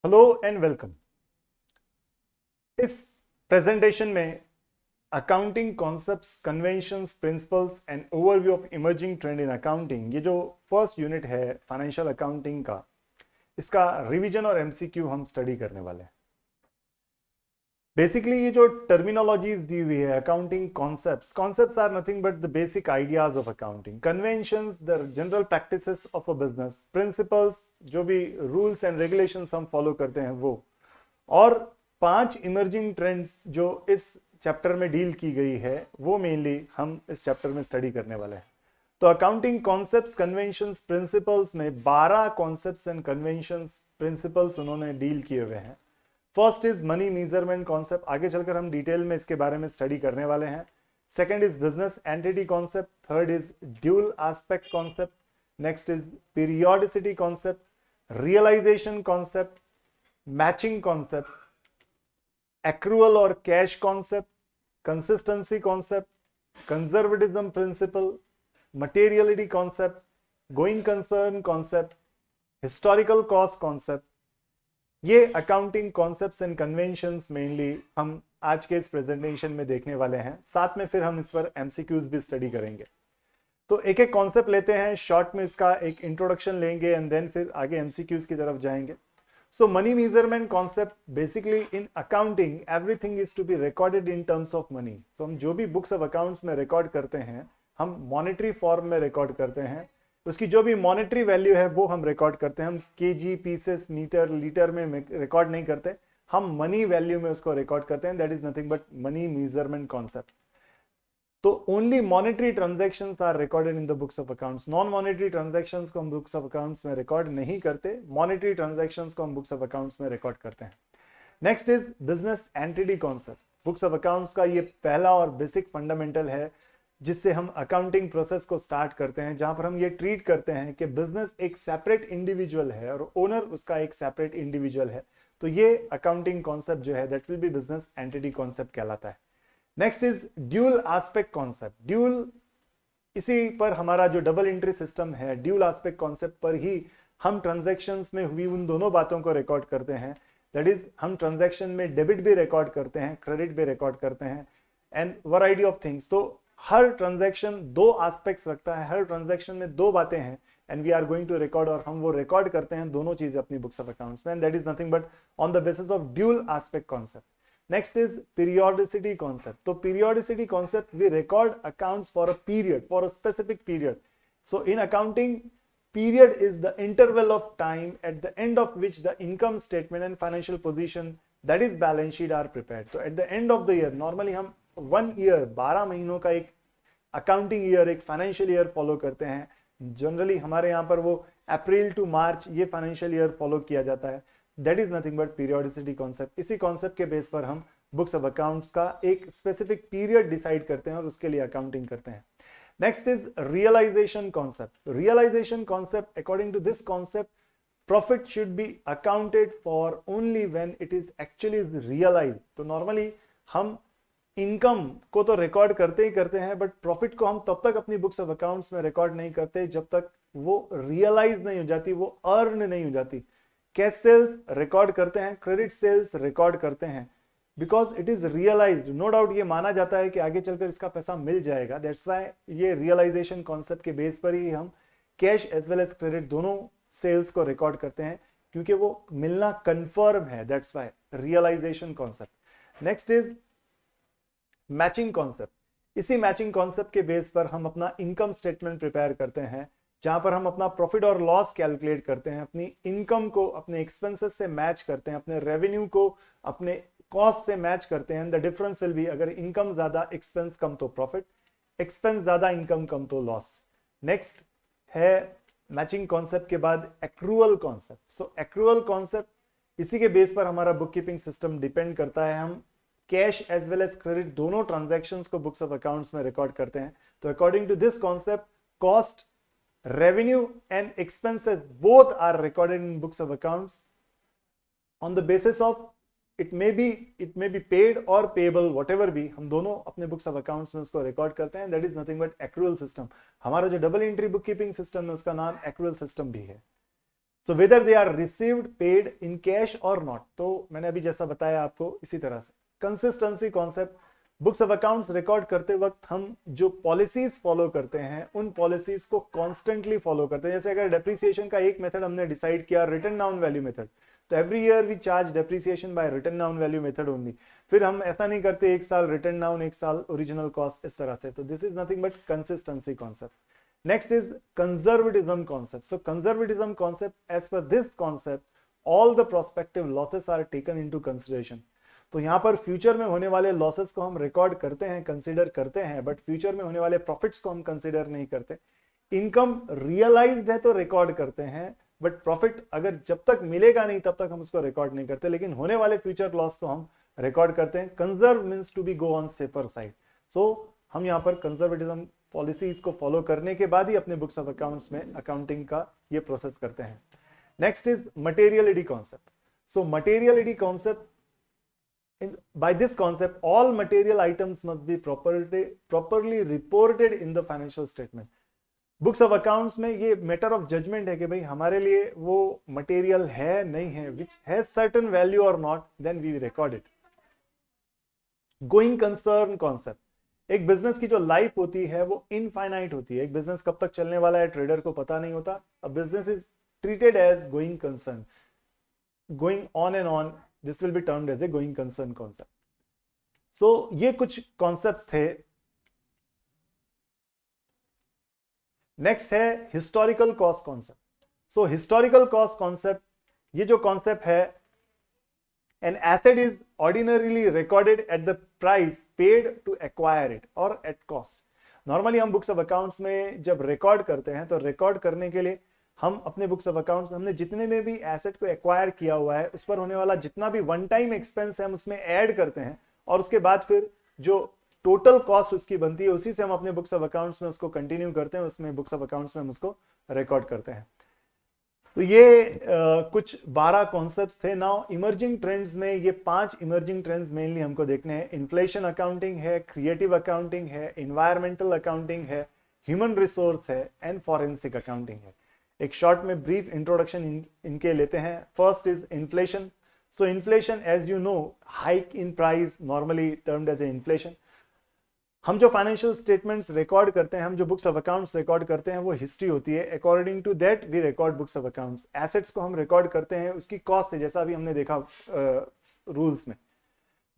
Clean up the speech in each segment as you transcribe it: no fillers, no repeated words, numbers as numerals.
Hello and welcome. इस presentation में accounting concepts, conventions, principles and overview of emerging trend in accounting, ये जो first unit है financial accounting का, इसका रिवीजन और एमसीक्यू हम स्टडी करने वाले हैं। बेसिकली ये जो टर्मिनोलॉजीज दी हुई है, accounting concepts are nothing but the basic ideas of accounting, conventions the general practices of a business, principles जो भी रूल्स एंड रेगुलेशंस हम फॉलो करते हैं वो, और 5 इमर्जिंग ट्रेंड्स जो इस चैप्टर में डील की गई है वो मेनली हम इस चैप्टर में स्टडी करने वाले हैं। तो अकाउंटिंग कॉन्सेप्ट्स, कन्वेंशंस, प्रिंसिपल्स में 12 कॉन्सेप्ट्स एंड कन्वेंशंस, प्रिंसिपल्स उन्होंने डील किए हुए हैं। First is money measurement concept, आगे चलकर हम डिटेल में इसके बारे में स्टडी करने वाले हैं। Second is business entity concept, third is dual aspect concept, next is periodicity concept, realisation concept, matching concept, accrual और cash concept, consistency concept, conservatism principle, materiality concept, going concern concept, historical cost concept. ये accounting concepts and conventions mainly हम आज के इस presentation में देखने वाले हैं। साथ में फिर हम इस पर एमसीक्यूज भी स्टडी करेंगे। तो एक एक कॉन्सेप्ट लेते हैं, शॉर्ट में इसका एक इंट्रोडक्शन लेंगे एंड देन फिर आगे एमसीक्यूज की तरफ जाएंगे। So money measurement concept, basically in accounting everything is to be recorded in terms of money. So हम जो भी books of accounts में record करते हैं हम monetary form में record करते हैं, उसकी जो भी monetary value है वो हम record करते हैं। हम kg, pieces, मीटर, लीटर में record नहीं करते, हम money value में उसको record करते हैं। That is nothing but money measurement concept. तो only monetary transactions are recorded in the books of accounts. Non monetary transactions को हम बुक्स ऑफ अकाउंट्स में रिकॉर्ड नहीं करते, मॉनेटरी ट्रांजैक्शंस को हम बुक्स ऑफ अकाउंट्स में रिकॉर्ड करते हैं। Next is business entity concept. Books of accounts का ये पहला और बेसिक फंडामेंटल है जिससे हम अकाउंटिंग प्रोसेस को स्टार्ट करते हैं, जहां पर हम ये ट्रीट करते हैं कि बिजनेस एक सेपरेट इंडिविजुअल है और ओनर उसका एक सेपरेट इंडिविजुअल है। तो ये अकाउंटिंग कॉन्सेप्ट जो है that will B business entity concept कहलाता है। Next is dual aspect concept. Dual, इसी पर हमारा जो डबल एंट्री सिस्टम है, ड्यूल एस्पेक्ट कॉन्सेप्ट पर ही हम ट्रांजैक्शंस में हुई उन दोनों बातों को रिकॉर्ड करते हैं। दैट इज हम ट्रांजैक्शन में डेबिट भी रिकॉर्ड करते हैं, क्रेडिट भी रिकॉर्ड करते हैं एंड वैरायटी ऑफ थिंग्स। तो हर ट्रांजैक्शन दो एस्पेक्ट्स रखता है, हर ट्रांजैक्शन में दो बातें हैं and we are going to record, और हम वो रिकॉर्ड करते हैं दोनों चीजें अपनी बुक्स ऑफ अकाउंट्स में, and that is nothing but on the basis of dual aspect concept. Next is periodicity concept. So periodicity concept, we record accounts for a period, for a specific period. So in accounting, period is the interval of time at the end of which the income statement and financial position, that is balance sheet, are prepared. So at the end of the year, normally हम 1 year 12 महीनों का एक accounting year, एक financial year follow करते हैं। Generally हमारे यहाँ पर वो अप्रैल टू मार्च ये फाइनेंशियल ईयर फॉलो किया जाता है। That is nothing but periodicity concept. इसी कॉन्सेप्ट के बेस पर हम बुक्स ऑफ अकाउंट्स का एक स्पेसिफिक पीरियड डिसाइड करते हैं और उसके लिए अकाउंटिंग करते हैं। Next is realisation concept. Realisation concept, according to this concept, profit should be accounted for only when it is actually realised. तो नॉर्मली हम इनकम को तो रिकॉर्ड करते ही करते हैं, बट प्रॉफिट को हम तब तक अपनी बुक्स ऑफ अकाउंट्स में रिकॉर्ड नहीं करते जब तक वो रियलाइज नहीं हो जाती, वो अर्न नहीं हो जाती। कैश सेल्स रिकॉर्ड करते हैं, क्रेडिट सेल्स रिकॉर्ड करते हैं, because it is realised. No doubt ये माना जाता है कि आगे चलकर इसका पैसा मिल जाएगा। दैट्स व्हाई ये रियलाइजेशन कॉन्सेप्ट के बेस पर ही हम cash as well as credit दोनों सेल्स को रिकॉर्ड करते हैं, क्योंकि वो मिलना कंफर्म है। That's why realisation concept. Next is matching concept. इसी मैचिंग कॉन्सेप्ट के बेस पर हम अपना इनकम स्टेटमेंट प्रिपेयर करते हैं, जहां पर हम अपना प्रॉफिट और लॉस कैलकुलेट करते हैं, अपनी इनकम को अपने एक्सपेंसेस से मैच करते हैं, अपने रेवेन्यू को अपने कॉस्ट से मैच करते हैं। द डिफरेंस विल बी, अगर इनकम ज्यादा एक्सपेंस कम तो प्रॉफिट, एक्सपेंस ज्यादा इनकम कम तो लॉस। नेक्स्ट है मैचिंग कॉन्सेप्ट के बाद एक्रूअल कॉन्सेप्ट। सो एक्रूअल कॉन्सेप्ट, इसी के बेस पर हमारा बुक कीपिंग सिस्टम डिपेंड करता है। हम cash as well as credit दोनों ट्रांजैक्शंस को बुक्स ऑफ अकाउंट्स में रिकॉर्ड करते हैं। तो according to this concept, cost, revenue and expenses both are recorded in books of accounts on the basis of it may be paid or payable, whatever be, हम दोनों अपने books of accounts में उसको record करते हैं। that is nothing but accrual system। हमारा जो double entry bookkeeping system है उसका नाम accrual system भी है। So whether they are received paid in cash और नॉट, तो मैंने अभी जैसा बताया आपको इसी तरह से। Consistency concept, books of accounts record करते वक्त हम जो पॉलिसीज फॉलो करते हैं उन पॉलिसीज को कॉन्स्टेंटली फॉलो करते हैं। जैसे अगर डेप्रिसिएशन का एक मेथड हमने डिसाइड किया, रिटन डाउन वैल्यू मेथड, तो every year we charge depreciation by written down value method only. फिर हम ऐसा नहीं करते एक साल रिटन डाउन एक साल ओरिजिनल कॉस्ट, इस तरह से। तो this is nothing but consistency concept. Next is conservatism concept. So conservatism concept, as per this concept, all the prospective losses are taken into consideration. तो यहाँ पर फ्यूचर में होने वाले लॉसेस को हम रिकॉर्ड करते हैं, कंसीडर करते हैं, बट फ्यूचर में होने वाले प्रॉफिट्स को हम कंसीडर नहीं करते। इनकम रियलाइज्ड है तो रिकॉर्ड करते हैं, बट प्रॉफिट अगर जब तक मिलेगा नहीं तब तक हम उसको रिकॉर्ड नहीं करते, लेकिन होने वाले फ्यूचर लॉस को हम रिकॉर्ड करते हैं। Conserve means to be go on safer side. So हम यहाँ पर कंजर्वेटिज्म पॉलिसीज को फॉलो करने के बाद ही अपने बुक्स ऑफ अकाउंट्स में अकाउंटिंग का ये प्रोसेस करते हैं। Next is materiality concept. So materiality concept, by this concept all material items must be properly reported in the financial statement. Books of accounts में ये मैटर ऑफ जजमेंट है कि भाई हमारे लिए वो मटेरियल है नहीं है, विच हैज सर्टेन वैल्यू और not, then we record it. Going concern concept, एक बिजनेस की जो लाइफ होती है वो इनफाइनाइट होती है। एक बिजनेस कब तक चलने वाला है ट्रेडर को पता नहीं होता। A business is treated as going concern, going on and on, this will be termed as a going concern concept. So ये कुछ कॉन्सेप्ट्स थे। नेक्स्ट है historical cost concept. So historical cost concept, ये जो कॉन्सेप्ट है, an asset is ordinarily recorded at the price paid to acquire it or at cost. Normally हम books of accounts में जब रिकॉर्ड करते हैं तो रिकॉर्ड करने के लिए हम अपने बुक्स ऑफ अकाउंट्स में हमने जितने में भी एसेट को एक्वायर किया हुआ है उस पर होने वाला जितना भी वन टाइम एक्सपेंस है हम उसमें ऐड करते हैं, और उसके बाद फिर जो टोटल कॉस्ट उसकी बनती है उसी से हम अपने बुक्स ऑफ अकाउंट्स में उसको कंटिन्यू करते हैं, उसमें बुक्स ऑफ अकाउंट्स में हम उसको रिकॉर्ड करते हैं। तो ये कुछ 12 कॉन्सेप्ट्स थे। नाउ इमर्जिंग ट्रेंड्स में ये 5 इमर्जिंग ट्रेंड्स मेनली हमको देखने हैं। इन्फ्लेशन अकाउंटिंग है, क्रिएटिव अकाउंटिंग है, इन्वायरमेंटल अकाउंटिंग है, ह्यूमन रिसोर्स है एंड फॉरेंसिक अकाउंटिंग है। एक शॉर्ट में ब्रीफ इंट्रोडक्शन इनके लेते हैं। First is inflation. So inflation, as you know, hike in price, normally termed as a inflation. हम जो फाइनेंशियल स्टेटमेंट्स रिकॉर्ड करते हैं, हम जो बुक्स ऑफ अकाउंट्स रिकॉर्ड करते हैं वो हिस्ट्री होती है। According to that we record books of accounts. Assets को हम रिकॉर्ड करते हैं उसकी कॉस्ट से, जैसा अभी हमने देखा रूल्स में।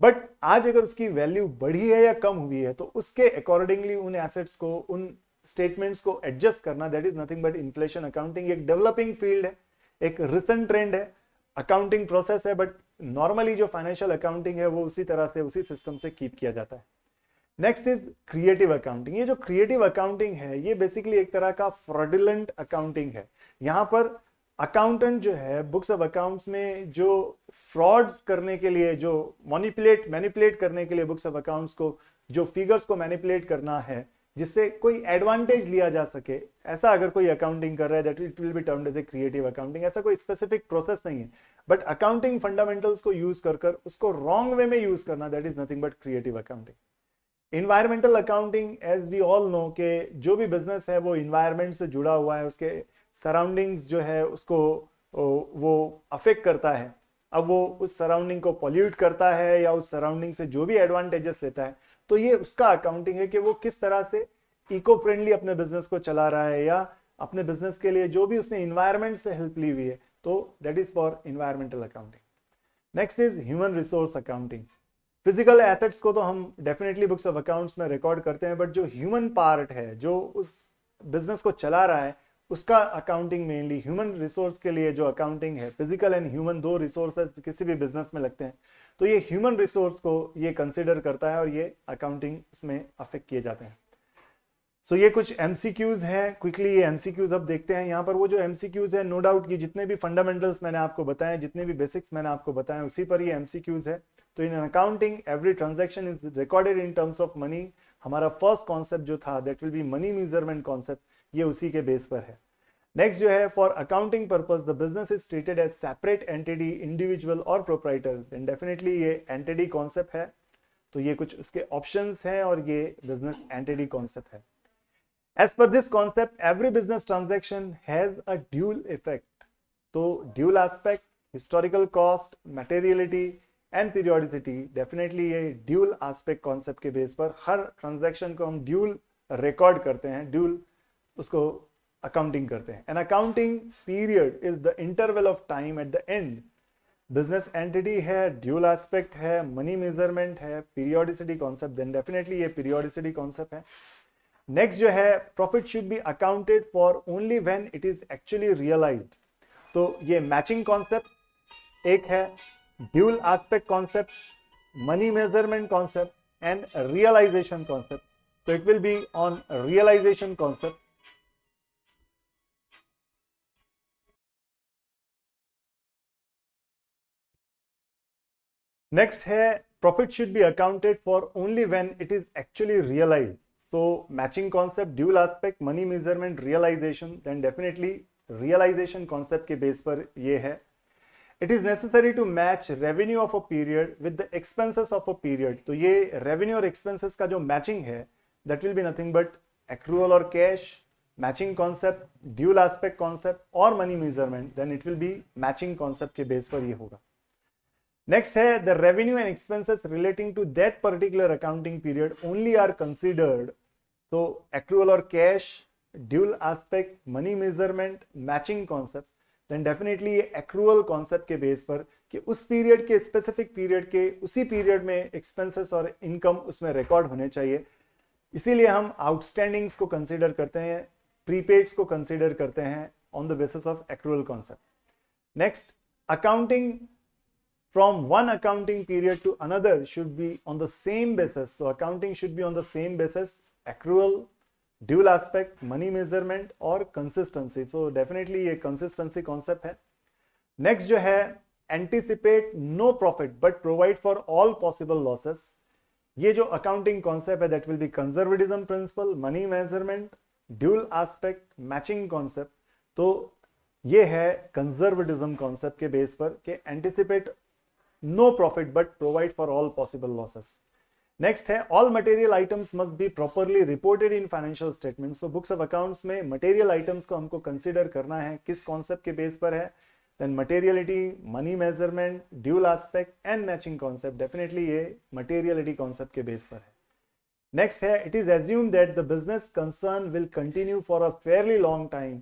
बट आज अगर उसकी वैल्यू बढ़ी है या कम हुई है तो उसके अकॉर्डिंगली उन एसेट्स को, उन स्टेटमेंट्स को एडजस्ट करना, that is nothing but inflation accounting. एक डेवलपिंग फील्ड है, एक रिसेंट ट्रेंड है, अकाउंटिंग प्रोसेस है, बट नॉर्मली जो फाइनेंशियल अकाउंटिंग है वो उसी तरह से, उसी सिस्टम से कीप किया जाता है। Next is creative accounting. ये जो क्रिएटिव अकाउंटिंग है ये बेसिकली एक तरह का फ्रॉडुलेंट अकाउंटिंग है। यहां पर अकाउंटेंट जो है बुक्स ऑफ अकाउंट्स में जो फ्रॉड्स करने के लिए, जो मैनिपुलेट करने के लिए बुक्स ऑफ अकाउंट्स को, जो फिगर्स को मैनिपुलेट करना है जिससे कोई एडवांटेज लिया जा सके, ऐसा अगर कोई अकाउंटिंग कर रहा है that it will be termed as a creative accounting. ऐसा कोई स्पेसिफिक प्रोसेस नहीं है, बट अकाउंटिंग फंडामेंटल्स को यूज कर उसको रॉन्ग वे में यूज करना, that is nothing but creative accounting. Environmental accounting, as we all know के जो भी बिजनेस है वो इन्वायरमेंट से जुड़ा हुआ है, उसके सराउंडिंग्स जो है उसको वो अफेक्ट करता है। अब वो उस सराउंडिंग को पॉल्यूट करता है या उस सराउंडिंग से जो भी एडवांटेजेस लेता है, तो ये उसका अकाउंटिंग है कि वो किस तरह से इको फ्रेंडली अपने बिजनेस को चला रहा है या अपने बिजनेस के लिए जो भी उसने इन्वायरमेंट से हेल्प ली हुई है, तो that is for environmental accounting. Next is human resource accounting. Physical assets को तो हम डेफिनेटली बुक्स ऑफ अकाउंट्स में रिकॉर्ड करते हैं, बट जो ह्यूमन पार्ट है, जो उस बिजनेस को चला रहा है, उसका अकाउंटिंग मेनली ह्यूमन रिसोर्स के लिए जो अकाउंटिंग है, फिजिकल एंड ह्यूमन दो रिसोर्सेज किसी भी बिजनेस में लगते हैं, तो ये ह्यूमन रिसोर्स को ये कंसिडर करता है और ये अकाउंटिंग उसमें अफेक्ट किए जाते हैं। सो ये कुछ एमसीक्यूज हैं, क्विकली ये एमसीक्यूज अब देखते हैं। यहाँ पर वो जो एमसीक्यूज है, नो डाउट ये जितने भी फंडामेंटल्स मैंने आपको बताए, जितने भी बेसिक्स मैंने आपको बताए, उसी पर ये एमसीक्यूज है। तो in accounting every transaction is recorded in terms of money. हमारा फर्स्ट कॉन्सेप्ट जो था that will be money measurement concept, ये उसी के बेस पर है। नेक्स्ट जो है, for accounting purpose the business is treated as separate entity, individual और प्रोप्राइटर, एंड डेफिनेटली ये एंटिटी कॉन्सेप्ट है। तो ये कुछ उसके ऑप्शंस हैं और ये बिजनेस एंटिटी कॉन्सेप्ट है। As per this concept, every business transaction has a dual effect. तो dual aspect, historical cost, materiality and periodicity, definitely ये ड्यूल एस्पेक्ट कॉन्सेप्ट के बेस पर हर ट्रांजैक्शन को हम ड्यूल रिकॉर्ड करते हैं, ड्यूल उसको अकाउंटिंग करते हैं. An accounting period is the interval of time at the end business entity है, ड्यूल एस्पेक्ट है, मनी मेजरमेंट है, पीरियोडिसिटी कॉन्सेप्ट, देन डेफिनेटली ये पीरियोडिसिटी कॉन्सेप्ट है. नेक्स्ट जो है, profit should be accounted for only when it is actually realised. तो ये matching concept एक है, dual aspect concept, money measurement concept and realisation concept. तो it will be on realisation concept. Next है, profit should be accounted for only when it is actually realised. So matching concept, dual aspect, money measurement, realisation, then definitely realisation concept के base पर ये है. It is necessary to match revenue of a period with the expenses of a period. तो ये revenue और expenses का जो matching है, that will be nothing but accrual और cash, matching concept, dual aspect concept और money measurement, then it will be matching concept के base पर ये होगा. नेक्स्ट है, the revenue and expenses relating to that particular accounting period only are considered. तो accrual और cash, dual aspect, money measurement, matching concept, then definitely ये accrual concept के base पर कि उस पीरियड के, स्पेसिफिक पीरियड के उसी पीरियड में एक्सपेंसेस और इनकम उसमें रिकॉर्ड होने चाहिए. इसीलिए हम आउटस्टैंडिंग्स को कंसीडर करते हैं, प्रीपेड्स को कंसीडर करते हैं on the basis of accrual concept. Next, accounting from one accounting period to another should be on the same basis. So accounting should be on the same basis, accrual, dual aspect, money measurement और consistency. So definitely ये consistency concept है. Next जो है, anticipate no profit but provide for all possible losses. ये जो accounting concept है, that will be conservatism principle, money measurement, dual aspect, matching concept. तो ये है conservatism concept के बेस पर कि anticipate no profit but provide for all possible losses. Next है, all material items must be properly reported in financial statements. So books of accounts में material items को हमको consider करना है, किस concept के base पर है, then materiality, money measurement, dual aspect and matching concept, definitely ये materiality concept के base पर है. Next है, it is assumed that the business concern will continue for a fairly long time.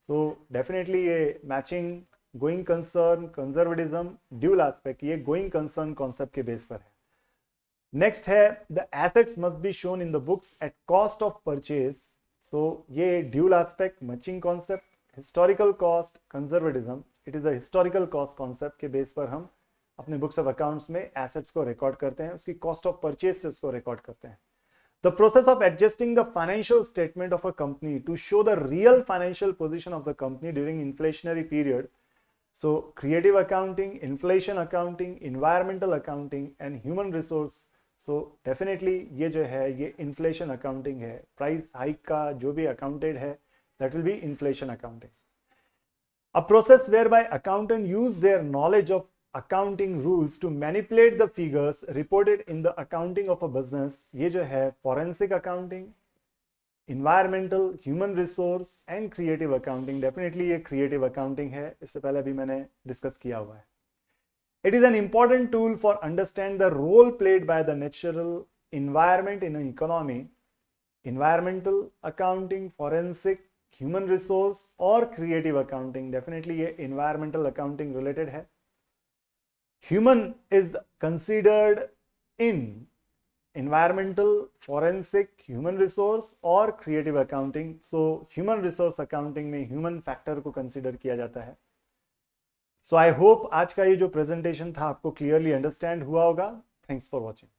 So definitely ये matching, going concern, conservatism, dual aspect, ये going concern concept के base पर है. नेक्स्ट है, the assets must be shown in the books at cost of purchase. So ये dual aspect, matching concept, historical cost, conservatism, it is a historical cost concept के base पर हम अपने books of accounts में assets को record करते हैं, उसकी कॉस्ट ऑफ परचेज से उसको रिकॉर्ड करते हैं. The process of adjusting the financial statement of a company to show the real financial position of the company during inflationary period. So creative accounting, inflation accounting, environmental accounting and human resource. So definitely ये जो है ये inflation accounting है, price hike का जो भी accounted है, that will be inflation accounting. A process whereby accountant use their knowledge of accounting rules to manipulate the figures reported in the accounting of a business. ये जो है forensic accounting, environmental, human resource and creative accounting, definitely ये creative accounting है, इससे पहले भी मैंने discuss किया हुआ है. It is an important tool for understand the role played by the natural environment in economy. Environmental accounting, forensic, human resource और क्रिएटिव अकाउंटिंग, डेफिनेटली ये इन्वायरमेंटल अकाउंटिंग रिलेटेड है. Human is considered in environmental, forensic, human resource और creative accounting. So human resource accounting में human factor को consider किया जाता है. So I hope आज का ये जो presentation था आपको clearly understand हुआ होगा. Thanks for watching.